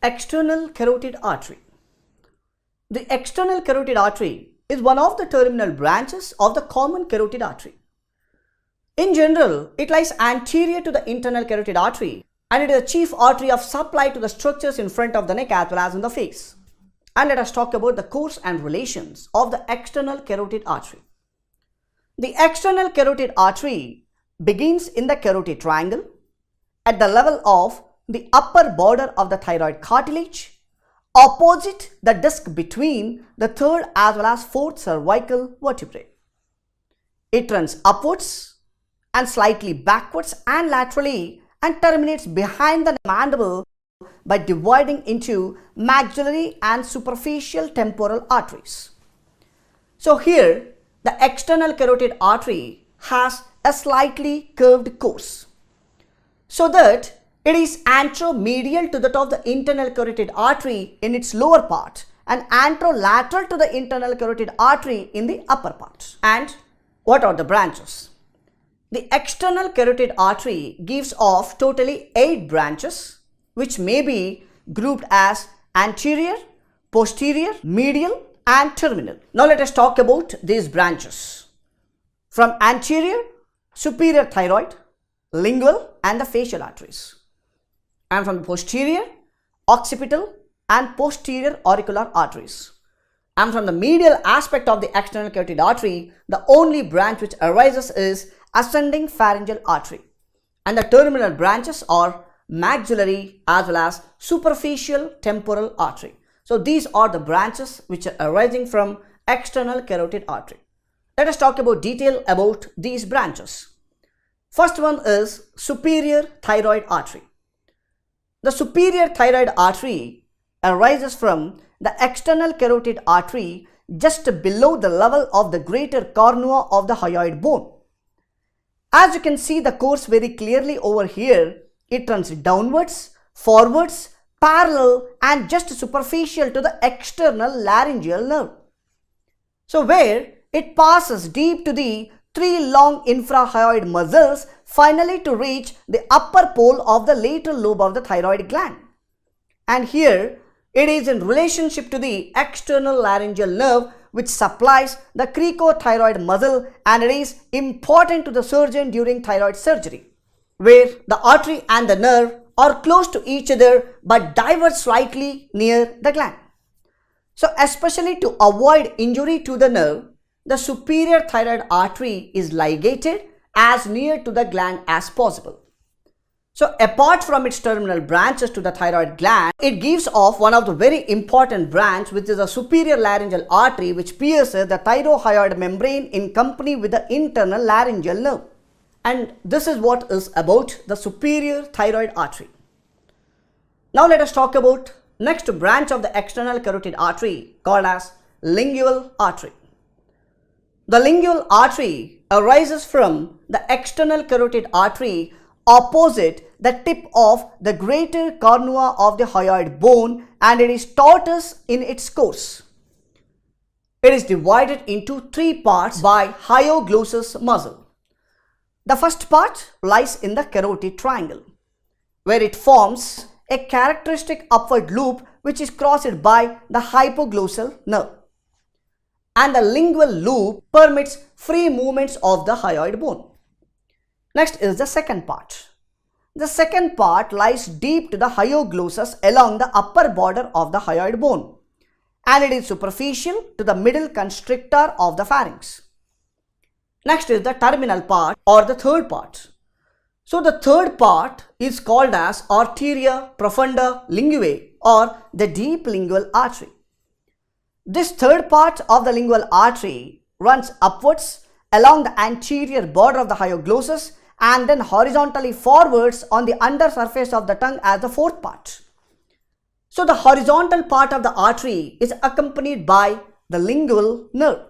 External carotid artery. The external carotid artery is one of the terminal branches of the common carotid artery. In general, it lies anterior to the internal carotid artery and it is a chief artery of supply to the structures in front of the neck as well as in the face. And let us talk about the course and relations of the external carotid artery. The external carotid artery begins in the carotid triangle at the level of the upper border of the thyroid cartilage, opposite the disc between the third as well as fourth cervical vertebrae. It runs upwards and slightly backwards and laterally and terminates behind the mandible by dividing into maxillary and superficial temporal arteries. So here the external carotid artery has a slightly curved course, so that it is anteromedial to that of the internal carotid artery in its lower part and anterolateral to the internal carotid artery in the upper part. And what are the branches? The external carotid artery gives off totally 8 branches, which may be grouped as anterior, posterior, medial and terminal. Now let us talk about these branches. From anterior, superior thyroid, lingual and the facial arteries. And from the posterior, occipital and posterior auricular arteries. And from the medial aspect of the external carotid artery, the only branch which arises is ascending pharyngeal artery. And the terminal branches are maxillary as well as superficial temporal artery. So these are the branches which are arising from external carotid artery. Let us talk about detail about these branches. First one is superior thyroid artery. The superior thyroid artery arises from the external carotid artery just below the level of the greater cornua of the hyoid bone. As you can see the course very clearly over here, it runs downwards, forwards, parallel and just superficial to the external laryngeal nerve. So where it passes deep to the 3 long infrahyoid muscles finally to reach the upper pole of the lateral lobe of the thyroid gland. And here it is in relationship to the external laryngeal nerve which supplies the cricothyroid muscle, and it is important to the surgeon during thyroid surgery, where the artery and the nerve are close to each other but diverge slightly near the gland. So especially to avoid injury to the nerve, the superior thyroid artery is ligated as near to the gland as possible. So apart from its terminal branches to the thyroid gland, it gives off one of the very important branch, which is a superior laryngeal artery which pierces the thyrohyoid membrane in company with the internal laryngeal nerve. And this is what is about the superior thyroid artery. Now let us talk about next branch of the external carotid artery called as lingual artery. The lingual artery arises from the external carotid artery opposite the tip of the greater cornua of the hyoid bone, and it is tortuous in its course. It is divided into 3 parts by hyoglossus muscle. The first part lies in the carotid triangle, where it forms a characteristic upward loop which is crossed by the hypoglossal nerve. And the lingual loop permits free movements of the hyoid bone. Next is the second part. The second part lies deep to the hyoglossus along the upper border of the hyoid bone, and it is superficial to the middle constrictor of the pharynx. Next is the terminal part or the third part. So the third part is called as arteria profunda linguae or the deep lingual artery. This third part of the lingual artery runs upwards along the anterior border of the hyoglossus and then horizontally forwards on the under surface of the tongue as the fourth part. So the horizontal part of the artery is accompanied by the lingual nerve.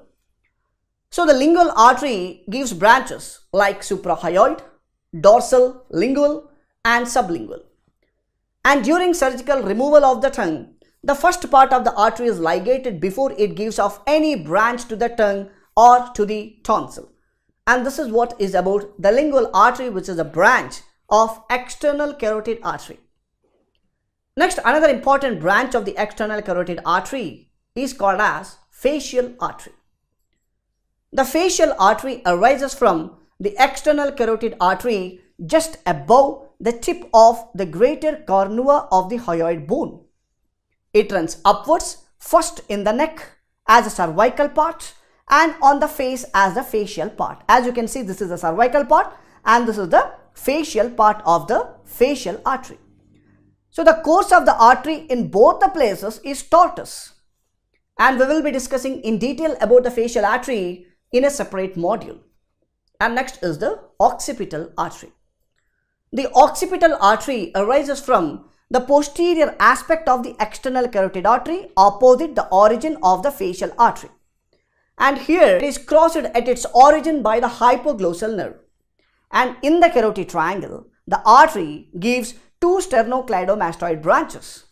So the lingual artery gives branches like suprahyoid, dorsal, lingual and sublingual. And during surgical removal of the tongue, the first part of the artery is ligated before it gives off any branch to the tongue or to the tonsil. And this is what is about the lingual artery, which is a branch of external carotid artery. Next, another important branch of the external carotid artery is called as facial artery. The facial artery arises from the external carotid artery just above the tip of the greater cornua of the hyoid bone. It runs upwards, first in the neck as a cervical part and on the face as the facial part. As you can see, this is the cervical part and this is the facial part of the facial artery. So the course of the artery in both the places is tortuous, and we will be discussing in detail about the facial artery in a separate module. And next is the occipital artery. The occipital artery arises from the posterior aspect of the external carotid artery opposite the origin of the facial artery. And here it is crossed at its origin by the hypoglossal nerve. And in the carotid triangle, the artery gives two sternocleidomastoid branches,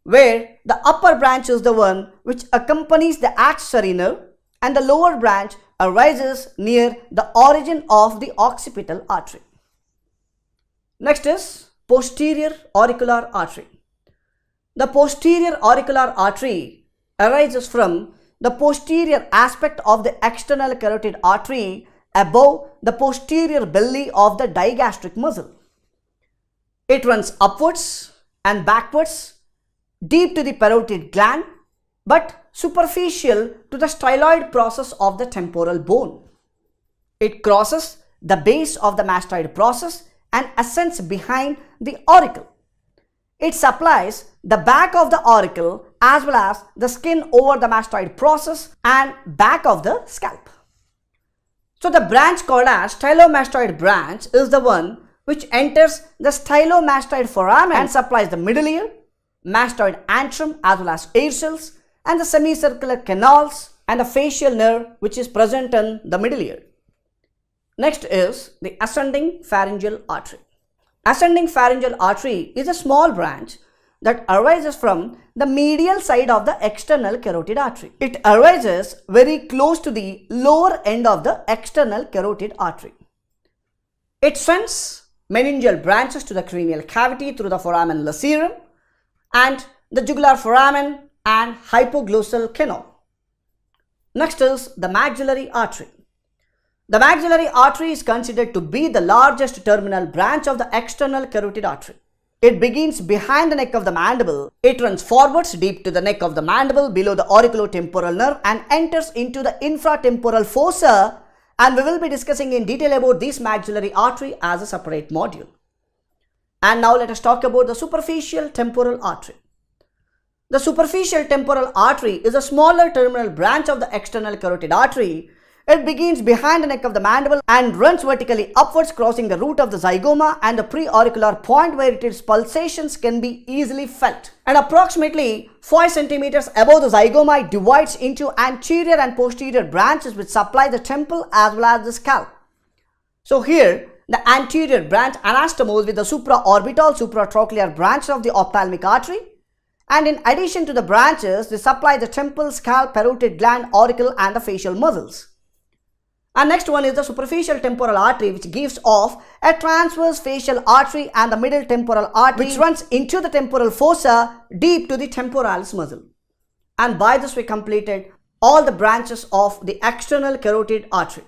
where the upper branch is the one which accompanies the accessory nerve and the lower branch arises near the origin of the occipital artery. Next is posterior auricular artery. The posterior auricular artery arises from the posterior aspect of the external carotid artery above the posterior belly of the digastric muscle. It runs upwards and backwards, deep to the parotid gland, but superficial to the styloid process of the temporal bone. It crosses the base of the mastoid process and ascends behind the auricle. It supplies the back of the auricle as well as the skin over the mastoid process and back of the scalp. So the branch called as stylomastoid branch is the one which enters the stylomastoid foramen and supplies the middle ear, mastoid antrum as well as air cells, and the semicircular canals and the facial nerve which is present in the middle ear. Next is the ascending pharyngeal artery. Ascending pharyngeal artery is a small branch that arises from the medial side of the external carotid artery. It arises very close to the lower end of the external carotid artery. It sends meningeal branches to the cranial cavity through the foramen lacerum and the jugular foramen and hypoglossal canal. Next is the maxillary artery. The maxillary artery is considered to be the largest terminal branch of the external carotid artery. It begins behind the neck of the mandible. It runs forwards deep to the neck of the mandible below the auriculotemporal nerve and enters into the infratemporal fossa, and we will be discussing in detail about this maxillary artery as a separate module. And now let us talk about the superficial temporal artery. The superficial temporal artery is a smaller terminal branch of the external carotid artery. It begins behind the neck of the mandible and runs vertically upwards, crossing the root of the zygoma and the preauricular point where its pulsations can be easily felt. And approximately 5 centimeters above the zygoma, it divides into anterior and posterior branches which supply the temple as well as the scalp. So here, the anterior branch anastomoses with the supraorbital supratrochlear branch of the ophthalmic artery. And in addition to the branches, they supply the temple, scalp, parotid gland, auricle and the facial muscles. And next one is the superficial temporal artery, which gives off a transverse facial artery and the middle temporal artery which runs into the temporal fossa deep to the temporalis muscle. And by this we completed all the branches of the external carotid artery.